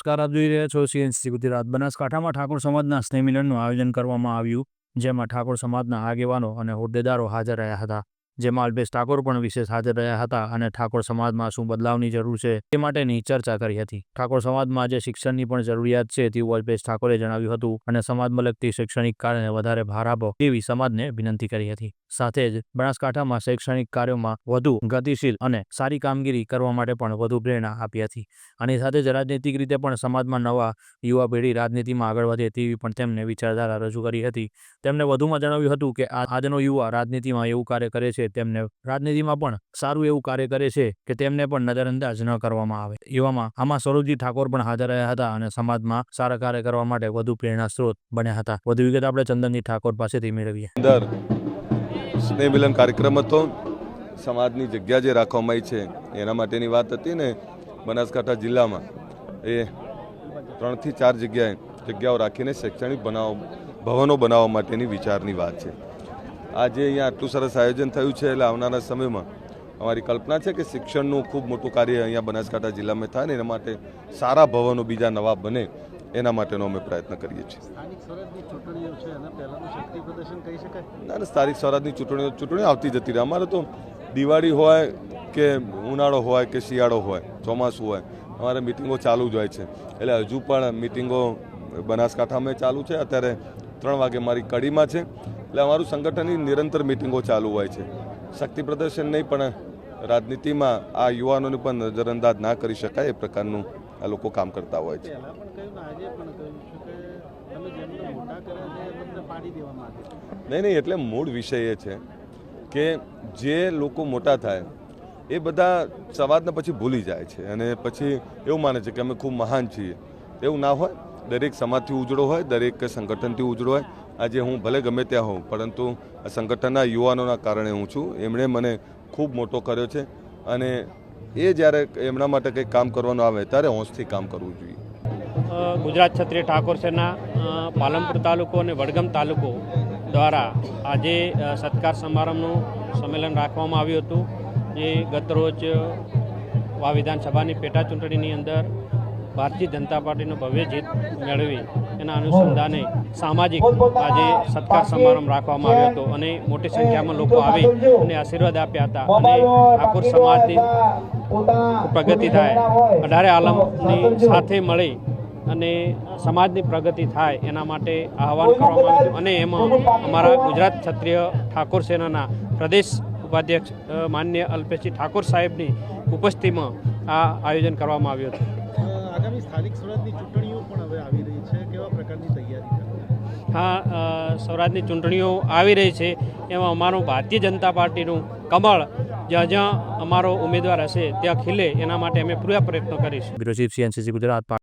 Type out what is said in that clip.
નમસ્કાર, આપ જોઈ રહ્યા છો સીએનસી ગુજરાત. બનાસકાંઠામાં ઠાકોર સમાજના સ્નેહ મિલનનું આયોજન કરવામાં આવ્યું, જેમાં ઠાકોર સમાજના આગેવાનો અને હોદ્દેદારો હાજર રહ્યા હતા. જેમાં અલ્પેશ ઠાકોર પણ વિશેષ હાજર રહ્યા હતા અને ઠાકોર સમાજમાં શું બદલાવની જરૂર છે તે માટેની ચર્ચા કરી હતી. ઠાકોર સમાજમાં આજે શિક્ષણની પણ જરૂરિયાત છે તેવું અલ્પેશ ઠાકોરે જણાવ્યું હતું અને સમાજમાં લગતી શૈક્ષણિક કાર્યને વધારે ભાર આપો તેવી સમાજને વિનંતી કરી હતી. સાથે જ બનાસકાંઠામાં શૈક્ષણિક કાર્યોમાં વધુ ગતિશીલ અને સારી કામગીરી કરવા માટે પણ વધુ પ્રેરણા આપી હતી. અને સાથે જ રાજનૈતિક રીતે પણ સમાજમાં નવા યુવા પેઢી રાજનીતિમાં આગળ વધે તેવી પણ તેમને વિચારધારા રજૂ કરી હતી. તેમણે વધુમાં જણાવ્યું હતું કે આજનો યુવા રાજનીતિમાં એવું કાર્ય કરે છે, તેમને રાજનીતિમાં પણ સારું એવું કાર્ય કરે છે કે તેમને પણ નજરઅંદાજ ન કરવામાં આવે. એવામાં આમાં સ્વરૂપજી ઠાકોર પણ હાજર રહ્યા હતા અને સમાજમાં સારા કાર્ય કરવા માટે વધુ પ્રેરણા સ્ત્રોત બન્યા હતા. વધુ વિગત આપણે ચંદનજી ઠાકોર પાસેથી મેળવીએ. અંદર સ્નેહ મિલન કાર્યક્રમ હતો. સમાજની જગ્યા જે રાખવામાં આવી છે એના માટેની વાત હતી ને. બનાસકાંઠા જિલ્લામાં એ 3 થી 4 જગ્યાઓ રાખીને શૈક્ષણિક ભવનો બનાવવા માટેની વિચારની વાત છે. આજે અહીંયા આટલું સરસ આયોજન થયું છે એટલે આવનારા સમયમાં અમારી કલ્પના છે કે શિક્ષણનું ખૂબ મોટું કાર્ય અહીંયા બનાસકાંઠા જિલ્લામાં થાય ને એના માટે સારા ભવનો બીજા નવા બને એના માટેનો અમે પ્રયત્ન કરીએ છીએ. ના, સ્થાનિક સ્વરાજની ચૂંટણીઓ આવતી જતી રહે. અમારે તો દિવાળી હોય કે ઉનાળો હોય કે શિયાળો હોય, ચોમાસું હોય, અમારે મિટિંગો ચાલુ જ હોય છે. એટલે હજુ પણ મિટિંગો બનાસકાંઠામાં ચાલુ છે. અત્યારે 3 વાગે મારી કડીમાં છે. એટલે અમારું સંગઠનની નિરંતર મિટિંગો ચાલુ હોય છે. શક્તિ પ્રદર્શન નહીં પણ રાજનીતિમાં આ યુવાનોને પણ નજરઅંદાજ ના કરી શકાય એ પ્રકારનું આ લોકો કામ કરતા હોય છે. નહીં, એટલે મૂળ વિષય એ છે કે જે લોકો મોટા થાય એ બધા સમાજને પછી ભૂલી જાય છે અને પછી એવું માને છે કે અમે ખૂબ મહાન છીએ. એવું ના હોય. દરેક સમાજથી ઉજળો હોય, દરેક સંગઠનથી ઉજળો હોય. આજે હું ભલે ગમે ત્યાં હોઉં, પરંતુ આ સંગઠનના યુવાનોના કારણે હું છું. એમણે મને ખૂબ મોટો કર્યો છે અને એ જ્યારે એમના માટે કંઈક કામ કરવાનું આવે ત્યારે હોંશથી કામ કરવું જોઈએ. ગુજરાત ક્ષત્રિય ઠાકોર સેના પાલનપુર તાલુકો અને વડગામ તાલુકો દ્વારા આજે સત્કાર સમારંભનું સંમેલન રાખવામાં આવ્યું હતું. જે ગતરોજ વિધાનસભાની પેટા ચૂંટણીની અંદર ભારતીય જનતા પાર્ટીનો ભવ્ય જીત મેળવી એના અનુસંધાને સામાજિક આજે સત્કાર સમારંભ રાખવામાં આવ્યો હતો અને મોટી સંખ્યામાં લોકો આવી અને આશીર્વાદ આપ્યા હતા અને ઠાકોર સમાજની પ્રગતિ થાય, 18 આલમની સાથે મળી અને સમાજની પ્રગતિ થાય એના માટે આહવાન કરવામાં આવ્યું અને એમાં અમારા ગુજરાત ક્ષત્રિય ઠાકોર સેનાના પ્રદેશ ઉપાધ્યક્ષ માનનીય અલ્પેશજી ઠાકોર સાહેબની ઉપસ્થિતિમાં આ આયોજન કરવામાં આવ્યું હતું. આગામી સ્થાનિક સ્વરાજની ચૂંટણીઓ પણ હવે આવી રહી છે. કેવા પ્રકારની તૈયારી? હા, સ્વરાજની ચૂંટણીઓ આવી રહી છે. એમાં અમારું ભારતીય જનતા પાર્ટીનું કમળ જ્યાં જ્યાં અમારો ઉમેદવાર હશે ત્યાં ખીલે એના માટે અમે પૂરા પ્રયત્નો કરીશું. Bureau chief CNC Gujarat.